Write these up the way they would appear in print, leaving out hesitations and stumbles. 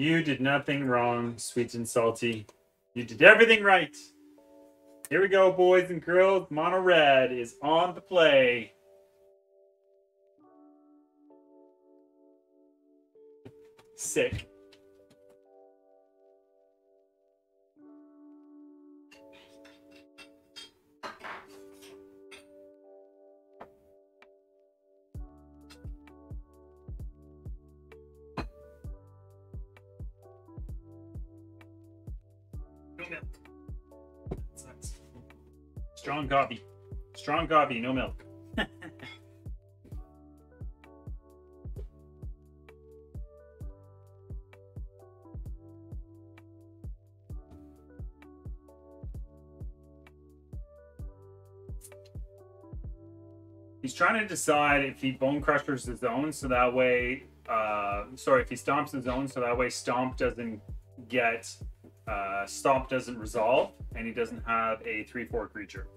You did nothing wrong, sweet and salty. You did everything right. Here we go, boys and girls. Mono red is on the play. Sick. No milk. Sucks. Strong coffee. Strong coffee, no milk. He's trying to decide if he bone crushers the zone so that way, if he stomps the zone so that way Stomp doesn't get, Stomp doesn't resolve and he doesn't have a 3/4 creature.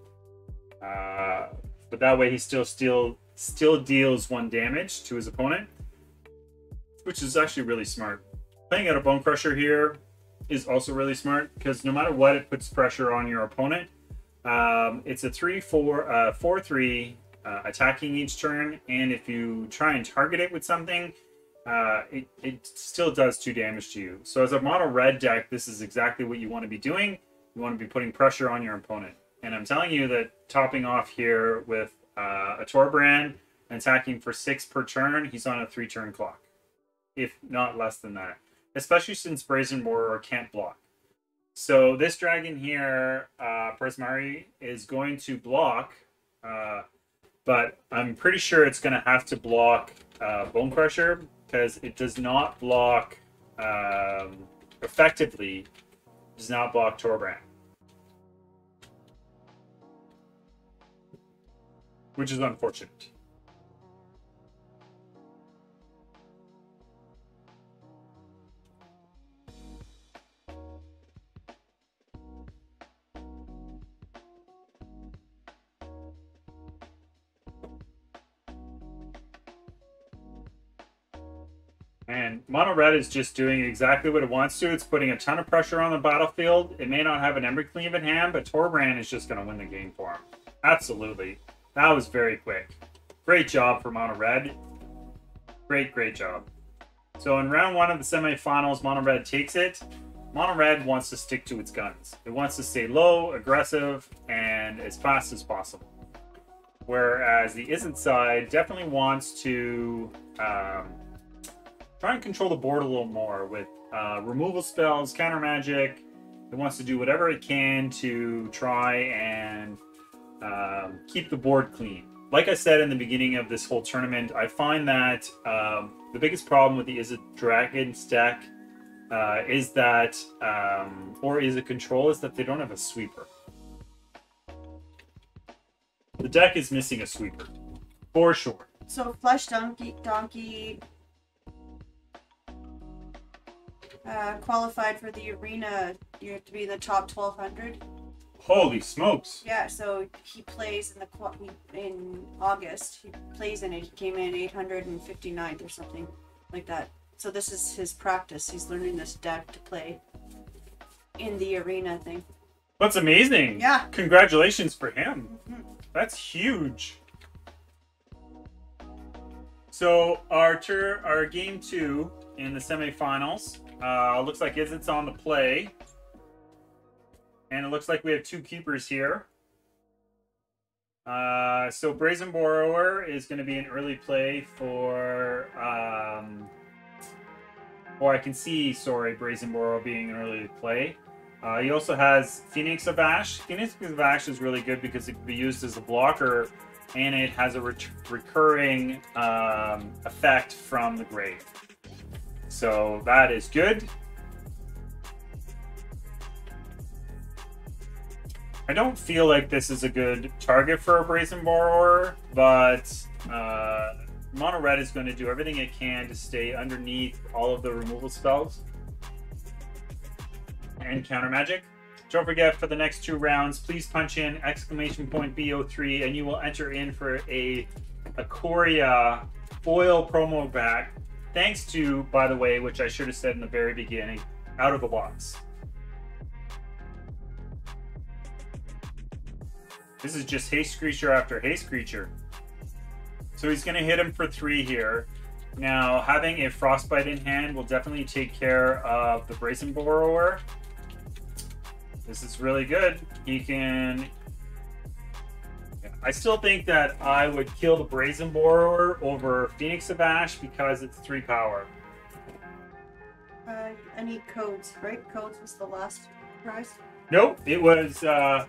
But that way he still deals 1 damage to his opponent, which is actually really smart. Playing out a bone crusher here is also really smart because no matter what, it puts pressure on your opponent. It's a 4/3. Attacking each turn, and if you try and target it with something, it still does 2 damage to you. So as a mono red deck, this is exactly what you want to be doing. You want to be putting pressure on your opponent. And I'm telling you that topping off here with a Torbrand and attacking for 6 per turn, he's on a 3-turn clock, if not less than that. Especially since Brazen Borer can't block. So this dragon here, Prismari, is going to block. But I'm pretty sure it's going to have to block Bone Crusher because it does not block, effectively, does not block Torbrand. Which is unfortunate. And Mono Red is just doing exactly what it wants to. It's putting a ton of pressure on the battlefield. It may not have an Embercleave in hand, but Torbrand is just going to win the game for him. Absolutely. That was very quick. Great job for Mono Red. Great job. So in round 1 of the semifinals, Mono Red takes it. Mono Red wants to stick to its guns. It wants to stay low, aggressive, and as fast as possible. Whereas the Izzet side definitely wants to try and control the board a little more with removal spells, counter magic. It wants to do whatever it can to try and keep the board clean. Like I said in the beginning of this whole tournament, I find that the biggest problem with the Izzet Dragons deck is that, or Izzet Control, is that they don't have a sweeper. The deck is missing a sweeper, for sure. So Flesh Donkey qualified for the arena. You have to be in the top 1200. Holy smokes! Yeah, so he plays in August. He plays in it. He came in 859th or something like that. So this is his practice. He's learning this deck to play in the arena thing. That's amazing. Yeah. Congratulations for him. Mm-hmm. That's huge. So our game 2 in the semifinals. Looks like Izzet's on the play. And it looks like we have 2 keepers here. So Brazen Borrower is going to be an early play for... or I can see, sorry, Brazen Borrower being an early play. He also has Phoenix of Ash. Phoenix of Ash is really good because it can be used as a blocker, and it has a recurring effect from the grave. So that is good. I don't feel like this is a good target for a Brazen Borrower, but Mono Red is going to do everything it can to stay underneath all of the removal spells and counter magic. Don't forget, for the next 2 rounds, please punch in !BO3 and you will enter in for a Ikoria foil promo pack thanks to, by the way, which I should have said in the very beginning, out of the box. This is just haste creature after haste creature. So he's going to hit him for 3 here. Now, having a Frostbite in hand will definitely take care of the Brazen Borrower. This is really good. He can... I still think that I would kill the Brazen Borrower over Phoenix of Ash because it's 3 power. I need codes, right? Codes was the last prize? Nope, it was a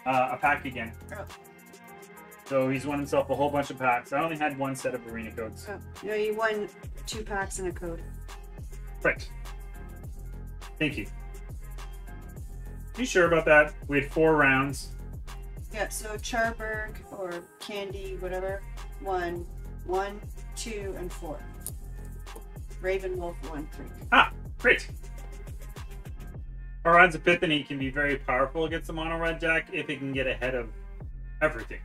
pack again. Oh. So he's won himself a whole bunch of packs. I only had 1 set of arena codes. Oh. No, you won 2 packs and a code. Right. Thank you. You sure about that? We had 4 rounds. Yeah, so Charberg or Candy, whatever, won 1, 2, and 4. Raven Wolf won 3. Ah, great. Paran's Epiphany can be very powerful against the mono red deck if it can get ahead of everything.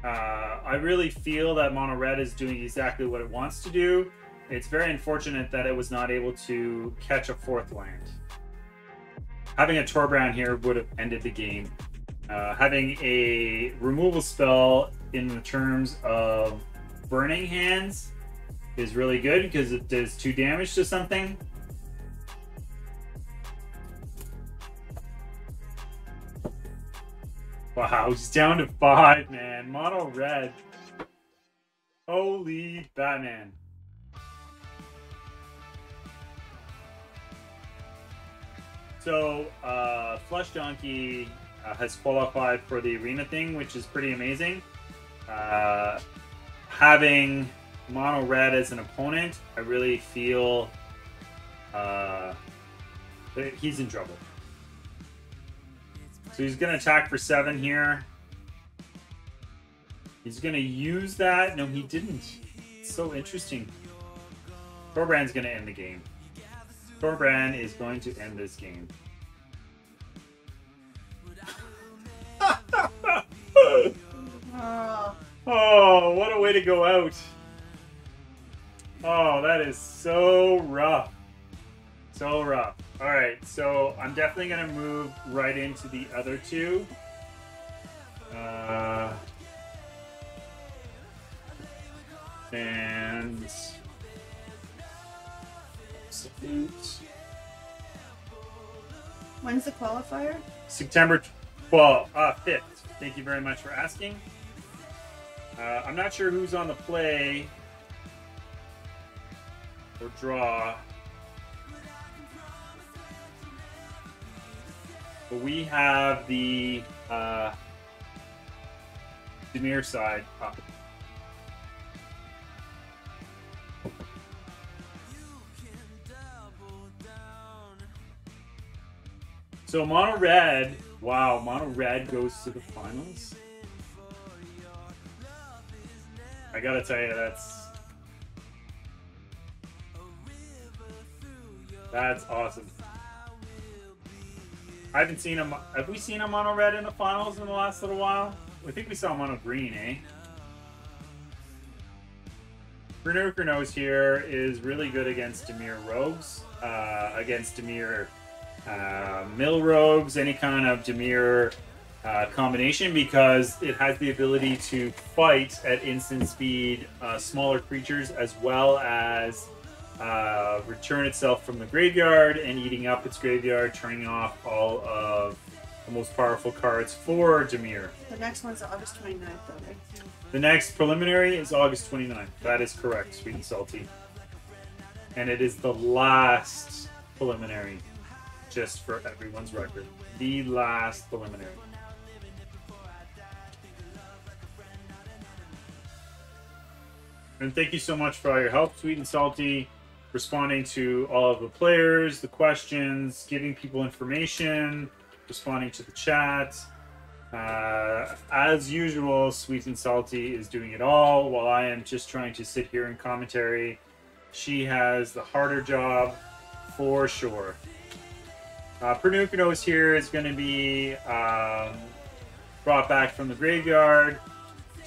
I really feel that mono red is doing exactly what it wants to do. It's very unfortunate that it was not able to catch a 4th land. Having a Torbran here would have ended the game. Having a removal spell in the terms of burning hands is really good because it does 2 damage to something. Wow, he's down to 5, man. Mono red. Holy Batman. So, Flush Donkey has qualified for the arena thing, which is pretty amazing. Having mono red as an opponent, I really feel that he's in trouble. So he's going to attack for 7 here. He's going to use that. No, he didn't. It's so interesting. Torbran's going to end the game. Torbran is going to end this game. Oh, what a way to go out. Oh, that is so rough. So rough. All right, so I'm definitely going to move right into the other 2. And... Salute. When's the qualifier? September 5th. Thank you very much for asking. I'm not sure who's on the play or draw. But we have the Demir side up. So mono red, wow, mono red goes to the finals. I gotta tell you, that's awesome. I haven't seen him. Have we seen a mono red in the finals in the last little while? I think we saw mono green, eh? Bruno Knows here is really good against Demir Rogues, against Demir Mill Rogues, any kind of Demir combination, because it has the ability to fight at instant speed smaller creatures, as well as return itself from the graveyard and eating up its graveyard, turning off all of the most powerful cards for Demir. The next one's August 29th, though, right? The next preliminary is August 29th. That is correct, Sweet and Salty. And it is the last preliminary, just for everyone's record. The last preliminary. And thank you so much for all your help, Sweet and Salty, responding to all of the players, the questions, giving people information, responding to the chat. As usual, Sweet and Salty is doing it all while I am just trying to sit here in commentary. She has the harder job for sure. Pernukanos here is going to be brought back from the graveyard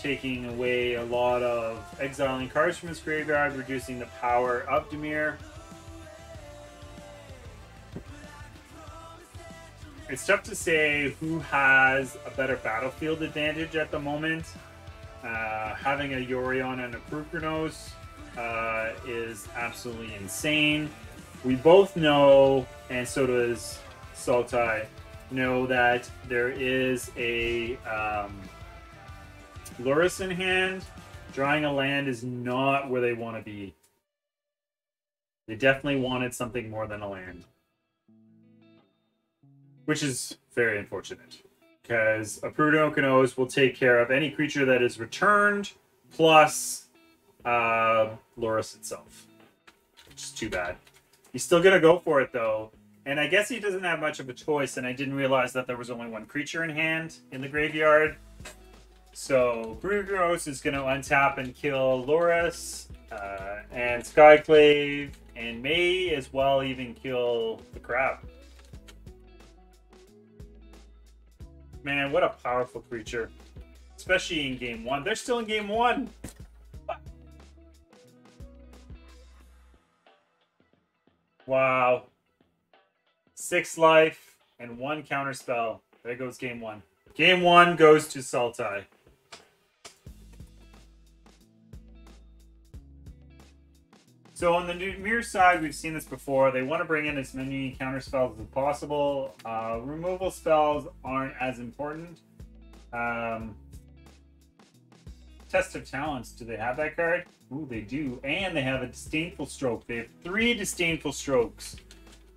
taking away a lot of exiling cards from his graveyard, reducing the power of Dimir. It's tough to say who has a better battlefield advantage at the moment. Having a Yorion and a Krugernos is absolutely insane. We both know, and so does Sultai, know that there is a Lurrus in hand. Drawing a land is not where they want to be. They definitely wanted something more than a land. Which is very unfortunate. Because a Prudokinos will take care of any creature that is returned, plus Lurrus itself. Which is too bad. He's still going to go for it, though. And I guess he doesn't have much of a choice, and I didn't realize that there was only one creature in hand in the graveyard. So, Prudokinos is going to untap and kill Lurrus, and Skyclave, and may as well even kill the crab. Man, what a powerful creature. Especially in game 1. They're still in game 1. Wow. 6 life and 1 counterspell. There goes game 1. Game 1 goes to Sultai. So on the Dimir side, we've seen this before. They want to bring in as many counterspells as possible. Removal spells aren't as important. Test of Talents. Do they have that card? Ooh, they do. And they have a Disdainful Stroke. They have 3 Disdainful Strokes,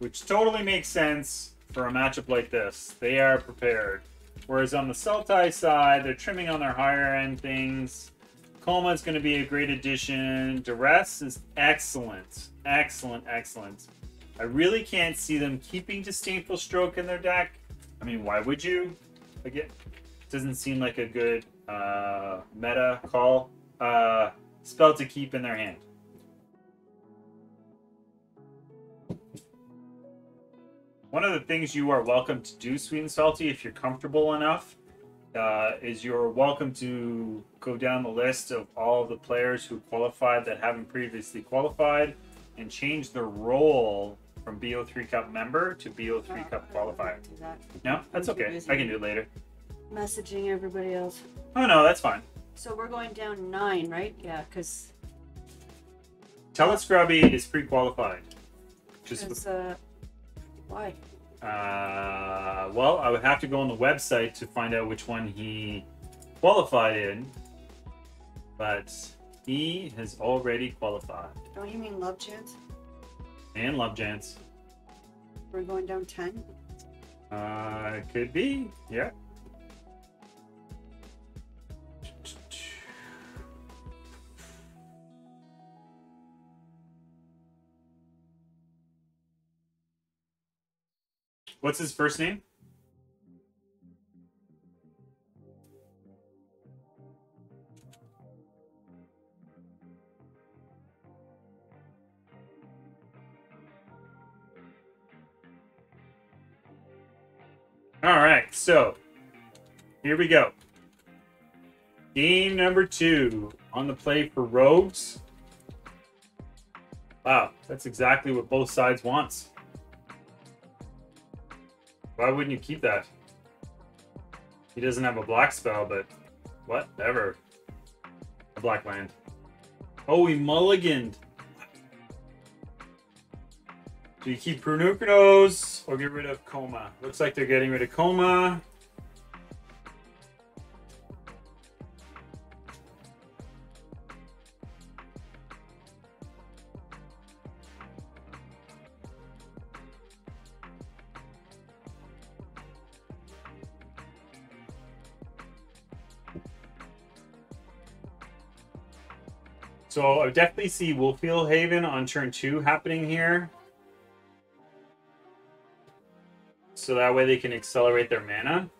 which totally makes sense for a matchup like this. They are prepared. Whereas on the Sultai side, they're trimming on their higher end things. Coma is going to be a great addition. Duress is excellent. Excellent, excellent. I really can't see them keeping Disdainful Stroke in their deck. I mean, why would you? Like, it doesn't seem like a good meta call. Spell to keep in their hand. One of the things you are welcome to do, Sweet and Salty, if you're comfortable enough, is you're welcome to go down the list of all the players who qualified that haven't previously qualified and change their role from BO3 Cup member to BO3 Cup qualifier. No, that's okay. I can do it later. Messaging everybody else. Oh no, that's fine. So we're going down 9, right? Yeah, because... Telescrubby is pre-qualified. Just why? Well, I would have to go on the website to find out which one he qualified in, but he has already qualified. Don't you mean Love Chance? And Love Chance. We're going down 10? Could be, yeah. What's his first name? All right, so here we go. Game number 2 on the plate for Rogues. Wow, that's exactly what both sides wants. Why wouldn't you keep that? He doesn't have a black spell, but whatever. A black land. Oh, he mulliganed. Do you keep Prunukinos or get rid of Coma? Looks like they're getting rid of Coma. So I definitely see Wolffield Haven on turn 2 happening here. So that way they can accelerate their mana.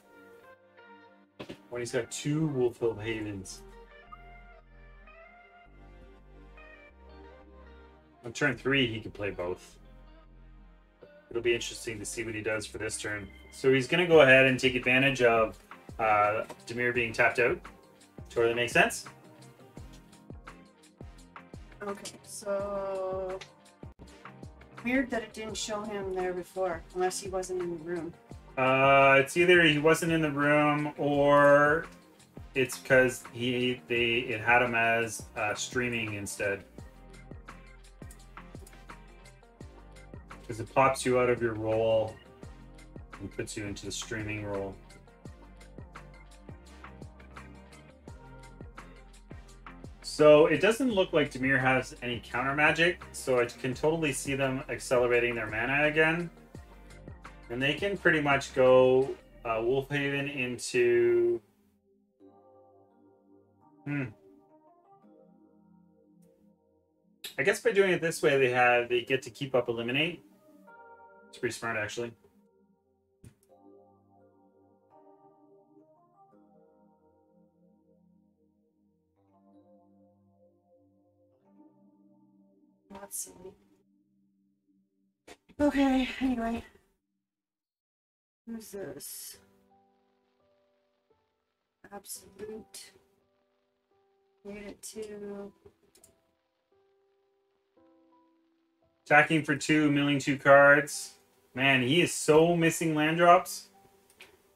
When he's got 2 Wolffield Havens. On turn 3, he could play both. It'll be interesting to see what he does for this turn. So he's going to go ahead and take advantage of Dimir being tapped out. Totally makes sense. Okay, so weird that it didn't show him there before, unless he wasn't in the room. It's either he wasn't in the room or it's because it had him as streaming instead. Because it pops you out of your role and puts you into the streaming role. So it doesn't look like Dimir has any counter magic, so I can totally see them accelerating their mana again. And they can pretty much go Wolfhaven into... I guess by doing it this way, they get to keep up Eliminate. It's pretty smart, actually. Let's see. Okay, anyway. Who's this? Absolute. Need it to... Attacking for 2, milling 2 cards. Man, he is so missing land drops.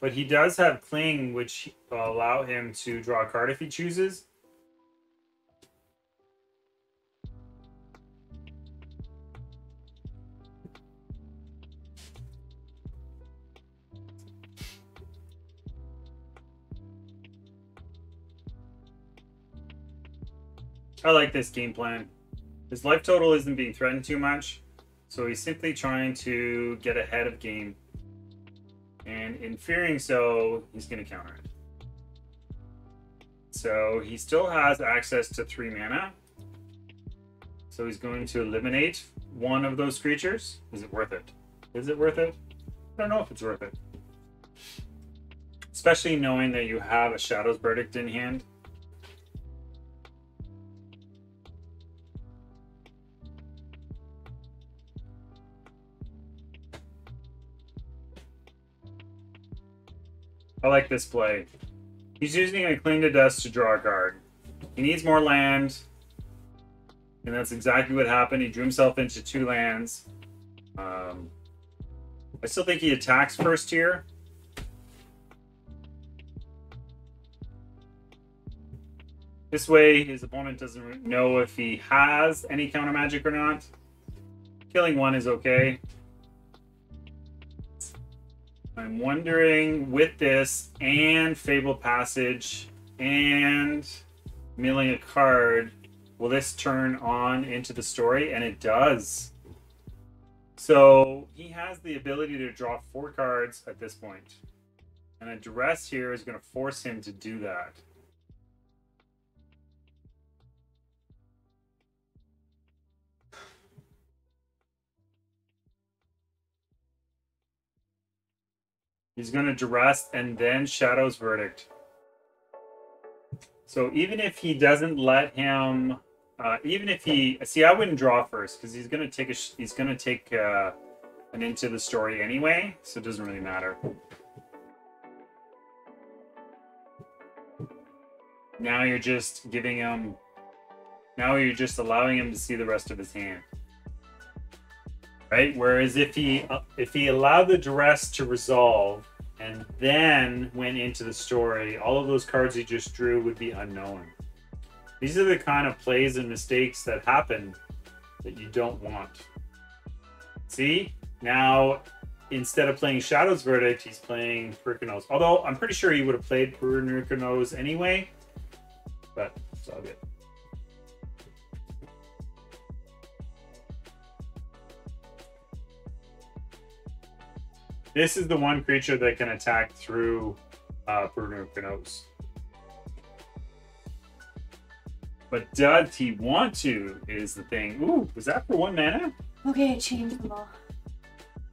But he does have Cling, which will allow him to draw a card if he chooses. I like this game plan. His life total isn't being threatened too much, so he's simply trying to get ahead of game. And in fearing so, he's going to counter it. So he still has access to 3 mana. So he's going to eliminate one of those creatures. Is it worth it? Is it worth it? I don't know if it's worth it. Especially knowing that you have a Shadow's Verdict in hand. I like this play. He's using a Cling to Dust to draw a card. He needs more land. And that's exactly what happened. He drew himself into 2 lands. I still think he attacks first here. This way, his opponent doesn't know if he has any counter magic or not. Killing 1 is okay. I'm wondering, with this and Fabled Passage and milling a card, will this turn on into the story? And it does. So he has the ability to draw 4 cards at this point. And a duress here is going to force him to do that. He's going to duress and then Shadow's Verdict. So even if he doesn't let him, even if he I wouldn't draw first because he's going to take an into the story anyway, so it doesn't really matter. Now you're just giving him. Now you're just allowing him to see the rest of his hand. Right? Whereas if he allowed the duress to resolve and then went into the story, all of those cards he just drew would be unknown. These are the kind of plays and mistakes that happen that you don't want. See? Now, instead of playing Shadow's Verdict, he's playing Purkanos. Although, I'm pretty sure he would have played Purkanos anyway. But it's all good. This is the one creature that can attack through Purkanos. But does he want to, is the thing. Ooh, was that for 1 mana? Okay, I changed them all.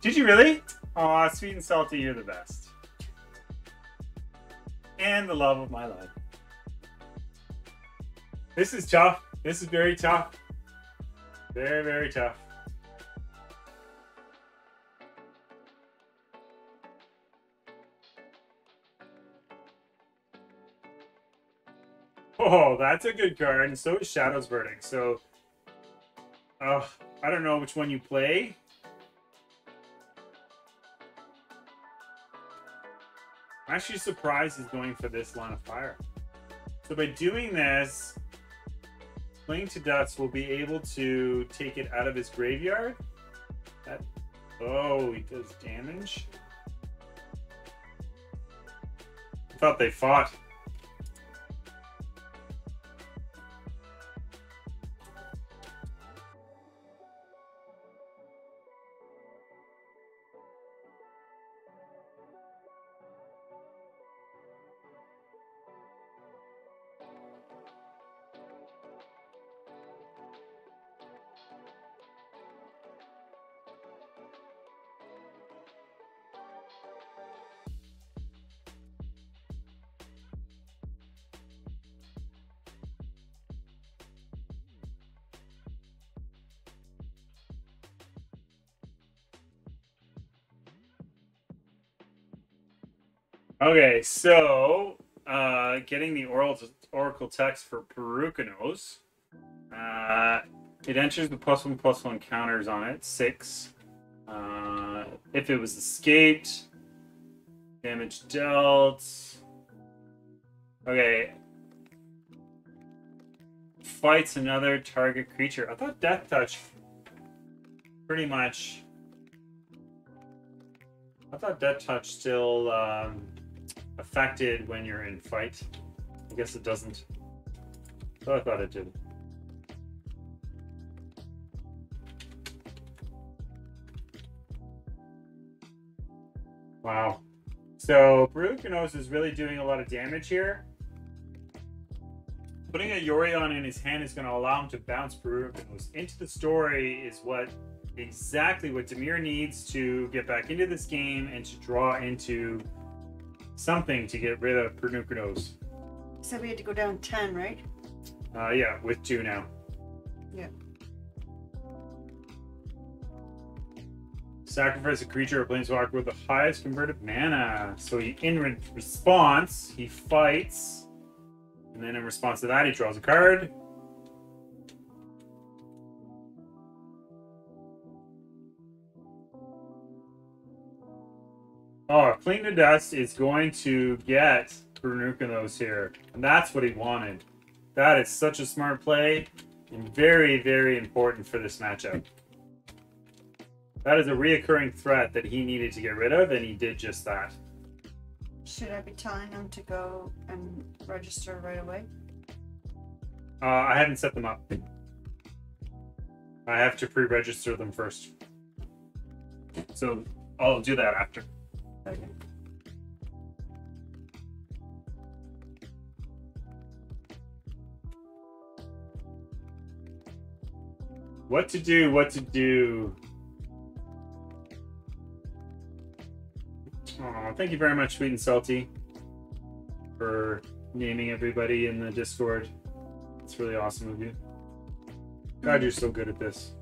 Did you really? Aw, sweet and salty, you're the best. And the love of my life. This is tough. This is very tough. Very, very tough. Oh, that's a good card, and so is Shadow's Verdict. So, I don't know which one you play. I'm actually surprised he's going for this line of fire. So by doing this, Cling to Dust will be able to take it out of his graveyard. Oh, he does damage. I thought they fought. Okay, so getting the oracle text for Perukanos. It enters the +1/+1 counters on it, 6. If it was escaped, damage dealt. Okay. Fights another target creature. I thought Death Touch pretty much. I thought Death Touch still affected when you're in fight. I guess it doesn't. So I thought it did. Wow. So Perukanos is really doing a lot of damage here. Putting a Yorion in his hand is going to allow him to bounce Perukanos into the story is exactly what Dimir needs to get back into this game and to draw into something to get rid of Perukanos. So we had to go down 10, right? Yeah, with 2 now. Yeah. Sacrifice a creature or planeswalker with the highest converted mana. So in response, he fights. And then in response to that, he draws a card. Oh, Cling to Dust is going to get Perukanos here. And that's what he wanted. That is such a smart play. And very, very important for this matchup. That is a reoccurring threat that he needed to get rid of, and he did just that. Should I be telling him to go and register right away? I haven't set them up. I have to pre-register them first. So I'll do that after. Okay. What to do, what to do. Oh, thank you very much, Sweet and Salty, for naming everybody in the Discord. It's really awesome of you. God, you're so good at this.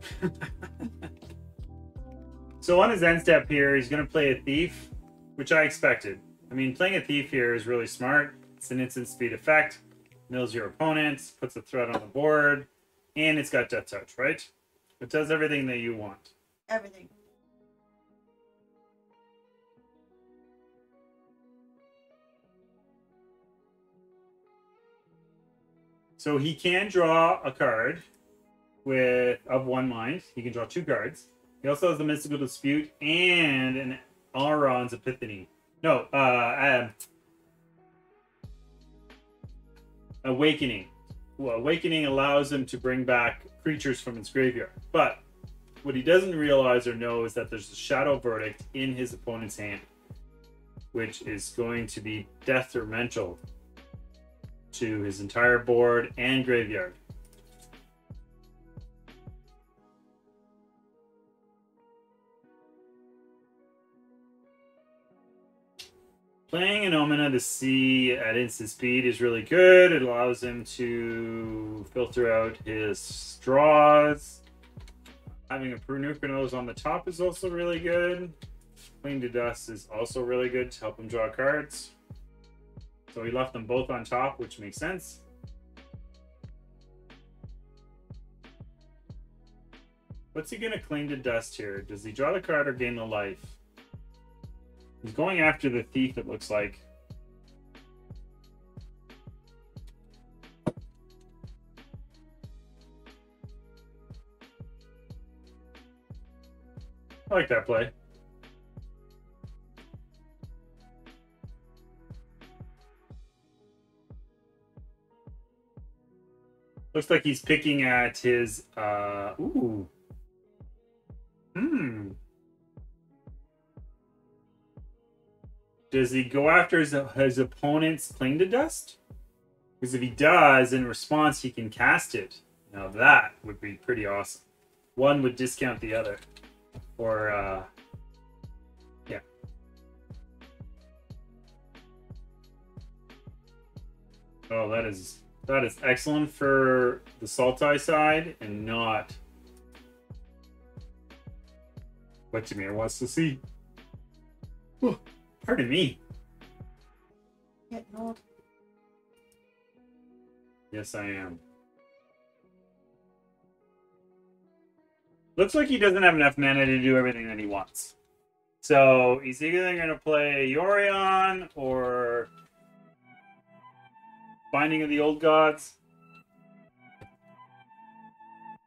So on his end step here, he's going to play a Thief, which I expected. I mean, playing a Thief here is really smart. It's an instant speed effect. Mills your opponent, puts a threat on the board, and it's got Death Touch, right? It does everything that you want. Everything. So he can draw a card of 1 mind. He can draw 2 cards. He also has the Mystical Dispute and an Auron's Epiphany. No, Awakening. Well, Awakening allows him to bring back creatures from his graveyard. But what he doesn't realize or know is that there's a Shadow Verdict in his opponent's hand, which is going to be detrimental to his entire board and graveyard. Playing an Omen of the Sea at instant speed is really good. It allows him to filter out his draws. Having a Perukanos on the top is also really good. Cling to Dust is also really good to help him draw cards. So he left them both on top, which makes sense. What's he gonna cling to dust here? Does he draw the card or gain the life? He's going after the thief, it looks like. I like that play. Looks like he's picking at his, ooh. Does he go after his opponent's cling to dust? Because if he does, in response, he can cast it. Now that would be pretty awesome. One would discount the other. Or, yeah. Oh, that is excellent for the Sultai side and not what Jameer wants to see. Oh, pardon me. Getting old. Yes, I am. Looks like he doesn't have enough mana to do everything that he wants. So he's either going to play Yorion or Binding of the Old Gods.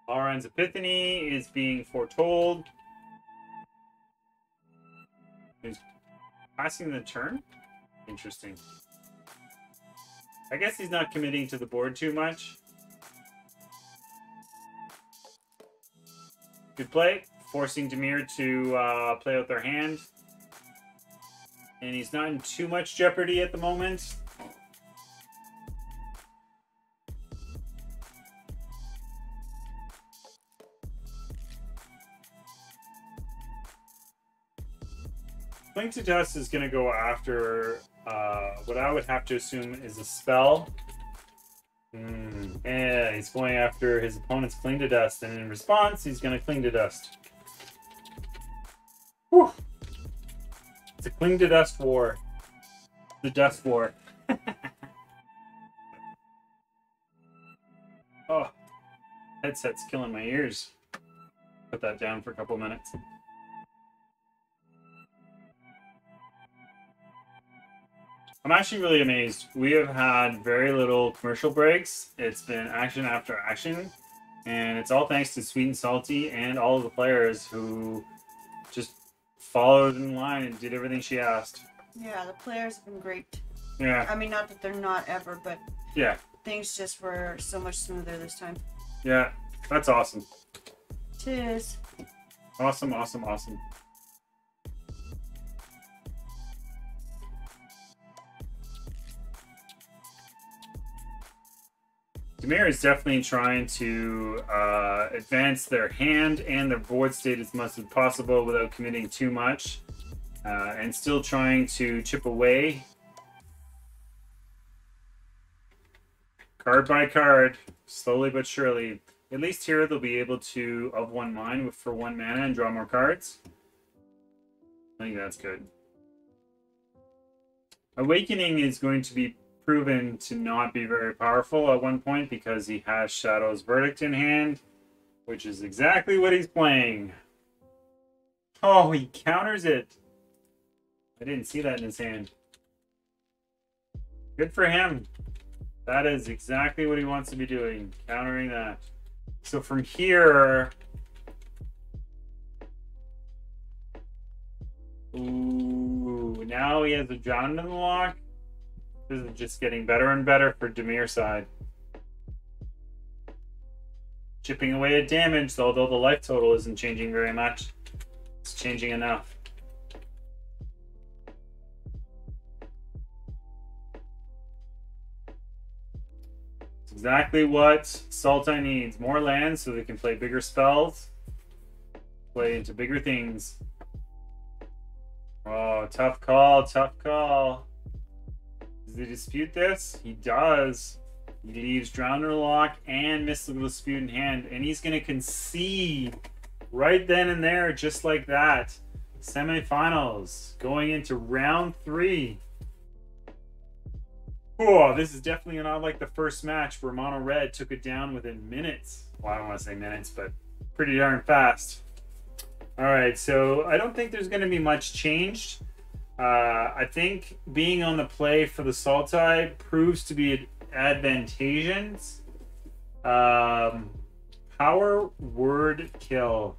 Auron's Epiphany is being foretold. He's passing the turn? Interesting. I guess he's not committing to the board too much. Good play. Forcing Dimir to play out their hand. And he's not in too much jeopardy at the moment. Cling to Dust is going to go after what I would have to assume is a spell. Yeah, he's going after his opponent's Cling to Dust, and in response, he's going to Cling to Dust. Whew. It's a Cling to Dust war. The Dust War. Oh, headset's killing my ears. Put that down for a couple minutes. I'm actually really amazed. We have had very little commercial breaks. It's been action after action. And it's all thanks to Sweet and Salty and all of the players who just followed in line and did everything she asked. Yeah, the players have been great. Yeah. I mean, not that they're not ever, but yeah, things just were so much smoother this time. Yeah, that's awesome. Cheers. Awesome, awesome, awesome. Dimir is definitely trying to advance their hand and their board state as much as possible without committing too much, and still trying to chip away card by card, slowly but surely. At least here they'll be able to of one mind for 1 mana and draw more cards. I think that's good. Awakening is going to be proven to not be very powerful at one point because he has Shadow's Verdict in hand, which is exactly what he's playing. Oh, he counters it. I didn't see that in his hand. Good for him. That is exactly what he wants to be doing, countering that. So from here... Ooh, now he has a John in the lock. This is just getting better and better for Dimir's side. Chipping away at damage, although the life total isn't changing very much. It's changing enough. It's exactly what Sultai needs. More lands so they can play bigger spells. Play into bigger things. Oh, tough call, tough call. Does he dispute this? He does. He leaves Drowner Lock and Mystical Dispute in hand, and he's going to concede right then and there, just like that. Semifinals, going into round 3. Oh, this is definitely not like the first match where Mono Red took it down within minutes. Well, I don't want to say minutes, but pretty darn fast. All right, so I don't think there's going to be much changed. I think being on the play for the Sultai proves to be advantageous. Power word kill.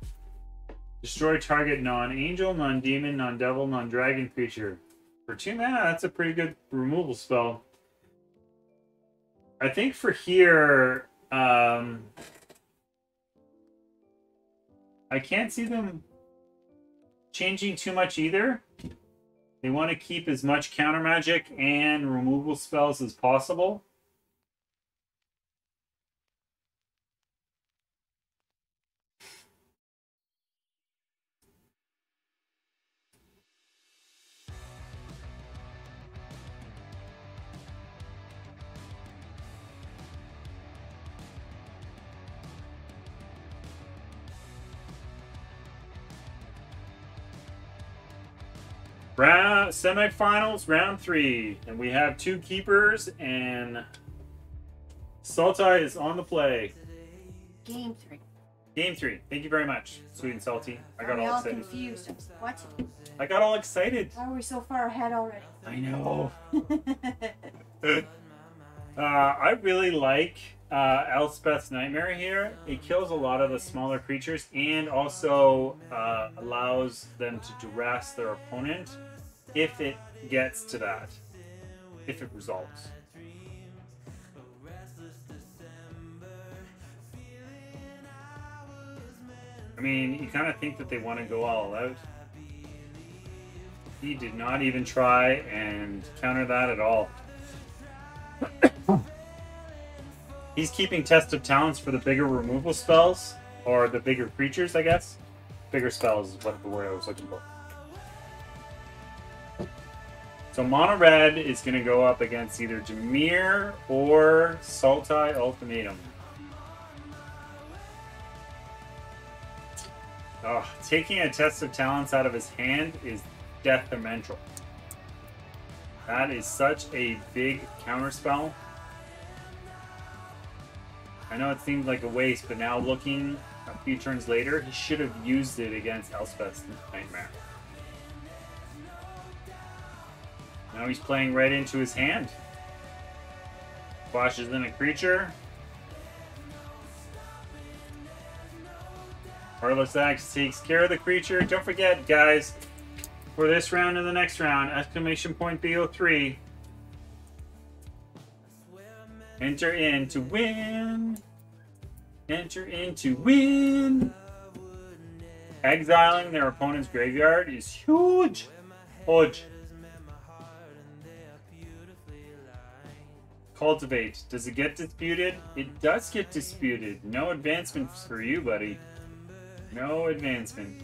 Destroy target non-angel, non-demon, non-devil, non-dragon creature. For 2 mana, that's a pretty good removal spell. I think for here, I can't see them changing too much either. They want to keep as much counter magic and removal spells as possible. Semifinals, round 3. And we have 2 keepers, and Sultai is on the play. Game 3. Game 3. Thank you very much, Sweet and Salty. I got all excited. Confused. What? I got all excited. Why are we so far ahead already? I know. I really like Elspeth's Nightmare here. It kills a lot of the smaller creatures and also allows them to duress their opponent if it gets to that. If it resolves. I mean, you kind of think that they want to go all out. He did not even try and counter that at all. He's keeping Test of Talents for the bigger removal spells, or the bigger creatures, I guess. Bigger spells is what the word I was looking for. So Mono Red is going to go up against either Jameer or Sultai Ultimatum. Oh, taking a Test of Talents out of his hand is detrimental. That is such a big counterspell. I know it seemed like a waste, but now looking a few turns later, he should have used it against Elspeth's Nightmare. Now he's playing right into his hand. Flashes in a creature. Heartless Axe takes care of the creature. Don't forget, guys, for this round and the next round, exclamation point BO3. Enter in to win. Enter in to win. Exiling their opponent's graveyard is huge. Huge. Cultivate. Does it get disputed? It does get disputed. No advancement for you, buddy. No advancement.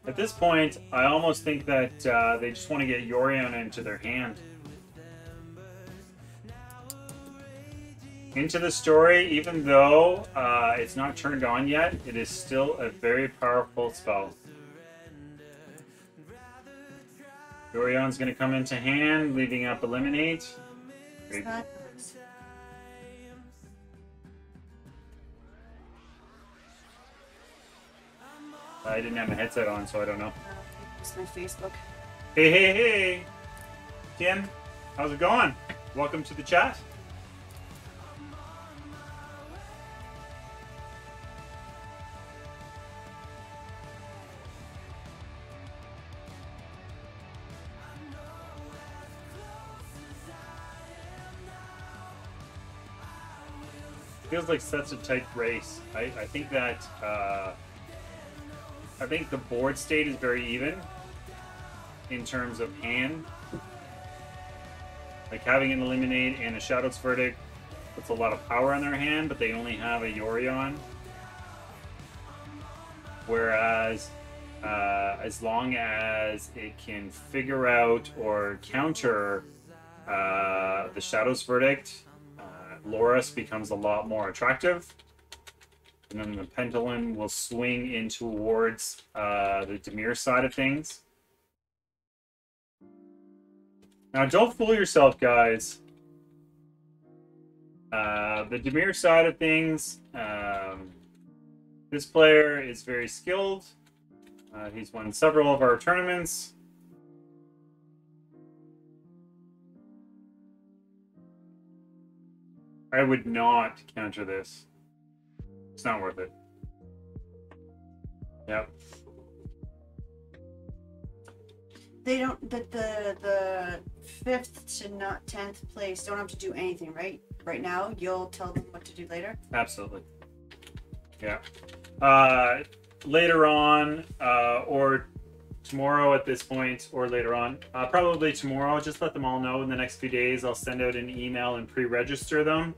At this point, I almost think that they just want to get Yorion into their hand. Into the Story, even though it's not turned on yet, it is still a very powerful spell. Yorion's going to come into hand, leaving up Eliminate. I didn't have my headset on, so I don't know. It's my Facebook. Hey, hey, hey! Kim, how's it going? Welcome to the chat. Feels like such a tight race. I think that I think the board state is very even in terms of hand. Like having an Eliminate and a Shadow's Verdict puts a lot of power on their hand, but they only have a Yorion. Whereas as long as it can figure out or counter the Shadow's Verdict, Loris becomes a lot more attractive. And then the Pendulum will swing in towards the Dimir side of things. Now, don't fool yourself, guys. The Dimir side of things, This player is very skilled. He's won several of our tournaments. I would not counter this. It's not worth it. Yep. They don't, the 5th to not 10th place don't have to do anything, right? Right now, you'll tell them what to do later? Absolutely. Yeah. Later on, or tomorrow at this point, or later on, probably tomorrow, just let them all know in the next few days. I'll send out an email and pre-register them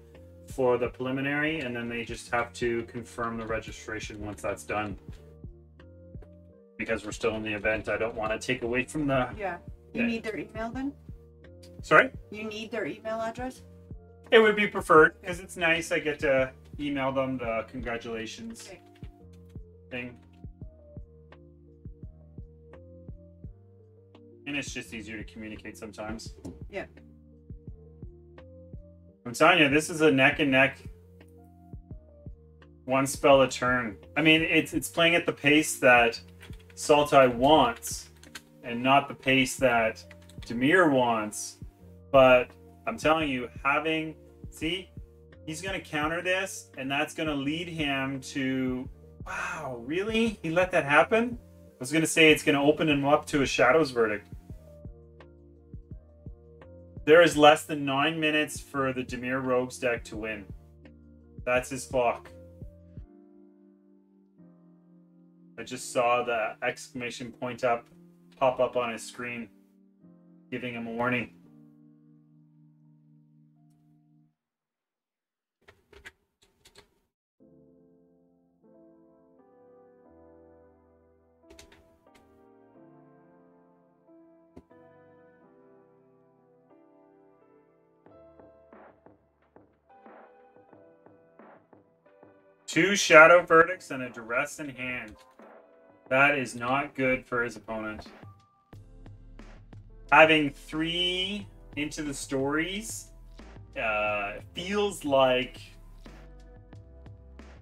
for the preliminary, and then they just have to confirm the registration once that's done. Because we're still in the event, I don't want to take away from the... Yeah. You need their email then? Sorry? You need their email address? It would be preferred, because it's nice. I get to email them the congratulations thing. And it's just easier to communicate sometimes. Yeah. I'm telling you, this is a neck and neck, one spell a turn. I mean, it's playing at the pace that Sultai wants, and not the pace that Demir wants. But I'm telling you, see, he's going to counter this, and that's going to lead him to, wow, really? He let that happen? I was going to say it's going to open him up to a Shadows verdict. There is less than 9 minutes for the Demir Rogues deck to win. That's his clock. I just saw the exclamation point pop up on his screen, giving him a warning. Two shadow verdicts and a duress in hand. That is not good for his opponent. Having 3 into the stories feels like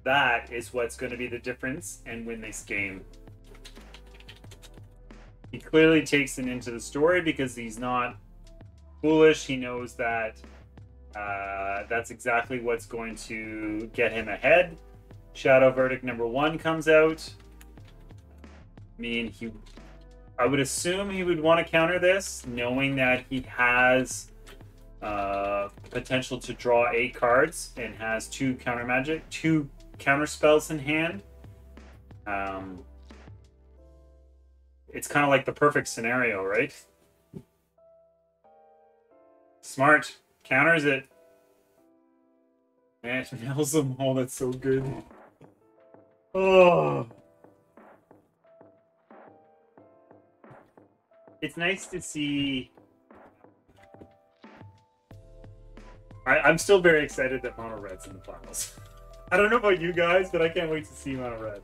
that is what's going to be the difference and win this game. He clearly takes it into the story because he's not foolish. He knows that that's exactly what's going to get him ahead. Shadow verdict number 1 comes out. I mean, I would assume he would want to counter this, knowing that he has potential to draw 8 cards and has 2 counter spells in hand. It's kind of like the perfect scenario, right? Smart. Counters it. Man, it nails him. Oh, that's so good. Oh. It's nice to see. I'm still very excited that Mono Red's in the finals. I don't know about you guys, but I can't wait to see Mono Red.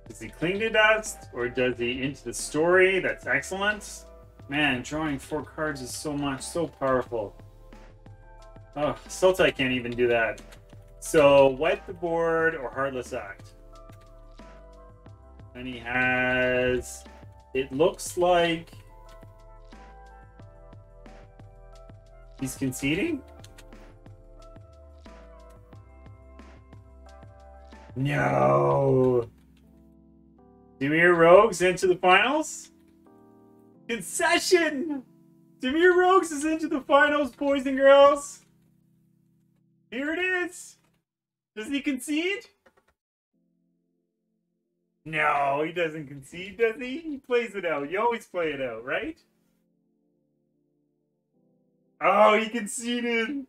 Does he cling to dust, or does he into the story? That's excellent. Man, drawing 4 cards is so powerful. Oh, Sultai can't even do that. So, wipe the board or Heartless Act. And he has... It looks like... he's conceding? No! Demir Rogues into the finals? Concession! Demir Rogues is into the finals, boys and girls! Here it is! Does he concede? No, he doesn't concede, does he? He plays it out. You always play it out, right? Oh, he conceded!